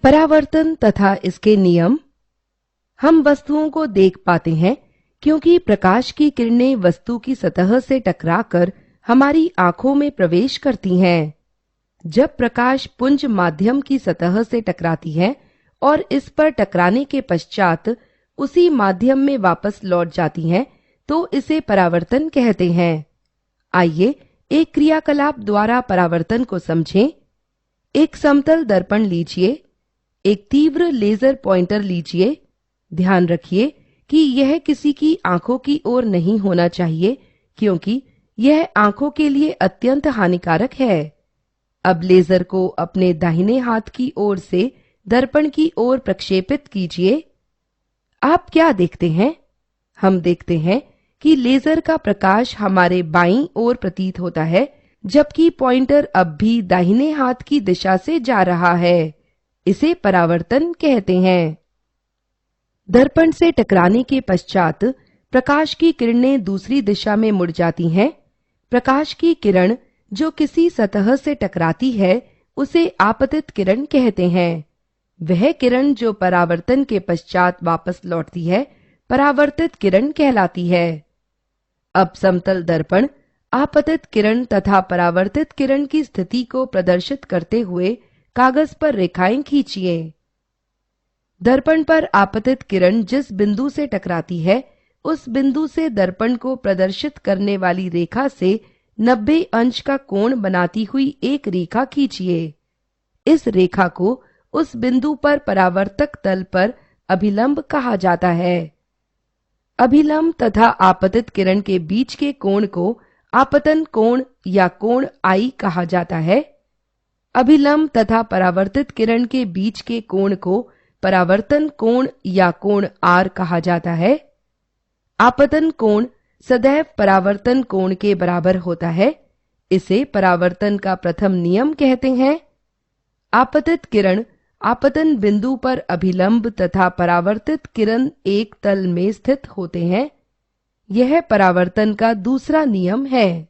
परावर्तन तथा इसके नियम। हम वस्तुओं को देख पाते हैं क्योंकि प्रकाश की किरणें वस्तु की सतह से टकराकर हमारी आंखों में प्रवेश करती हैं। जब प्रकाश पुंज माध्यम की सतह से टकराती है और इस पर टकराने के पश्चात उसी माध्यम में वापस लौट जाती हैं, तो इसे परावर्तन कहते हैं। आइए एक क्रियाकलाप द्वारा परावर्तन को समझें। एक समतल दर्पण लीजिए, एक तीव्र लेजर पॉइंटर लीजिए। ध्यान रखिए कि यह किसी की आंखों की ओर नहीं होना चाहिए क्योंकि यह आंखों के लिए अत्यंत हानिकारक है। अब लेजर को अपने दाहिने हाथ की ओर से दर्पण की ओर प्रक्षेपित कीजिए। आप क्या देखते हैं? हम देखते हैं कि लेजर का प्रकाश हमारे बाईं ओर प्रतीत होता है, जबकि पॉइंटर अब भी दाहिने हाथ की दिशा से जा रहा है। इसे परावर्तन कहते हैं। दर्पण से टकराने के पश्चात प्रकाश की किरणें दूसरी दिशा में मुड़ जाती हैं। प्रकाश की किरण जो किसी सतह से टकराती है, उसे आपतित किरण कहते हैं। वह किरण जो परावर्तन के पश्चात वापस लौटती है, परावर्तित किरण कहलाती है। अब समतल दर्पण आपतित किरण तथा परावर्तित किरण की स्थिति को प्रदर्शित करते हुए कागज पर रेखाएं खींचिए। दर्पण पर आपतित किरण जिस बिंदु से टकराती है, उस बिंदु से दर्पण को प्रदर्शित करने वाली रेखा से 90 अंश का कोण बनाती हुई एक रेखा खींचिए। इस रेखा को उस बिंदु पर परावर्तक तल पर अभिलंब कहा जाता है। अभिलंब तथा आपतित किरण के बीच के कोण को आपतन कोण या कोण आई कहा जाता है। अभिलंब तथा परावर्तित किरण के बीच के कोण को परावर्तन कोण या कोण आर कहा जाता है। आपतन कोण सदैव परावर्तन कोण के बराबर होता है। इसे परावर्तन का प्रथम नियम कहते हैं। आपतित किरण आपतन बिंदु पर अभिलंब तथा परावर्तित किरण एक तल में स्थित होते हैं। यह परावर्तन का दूसरा नियम है।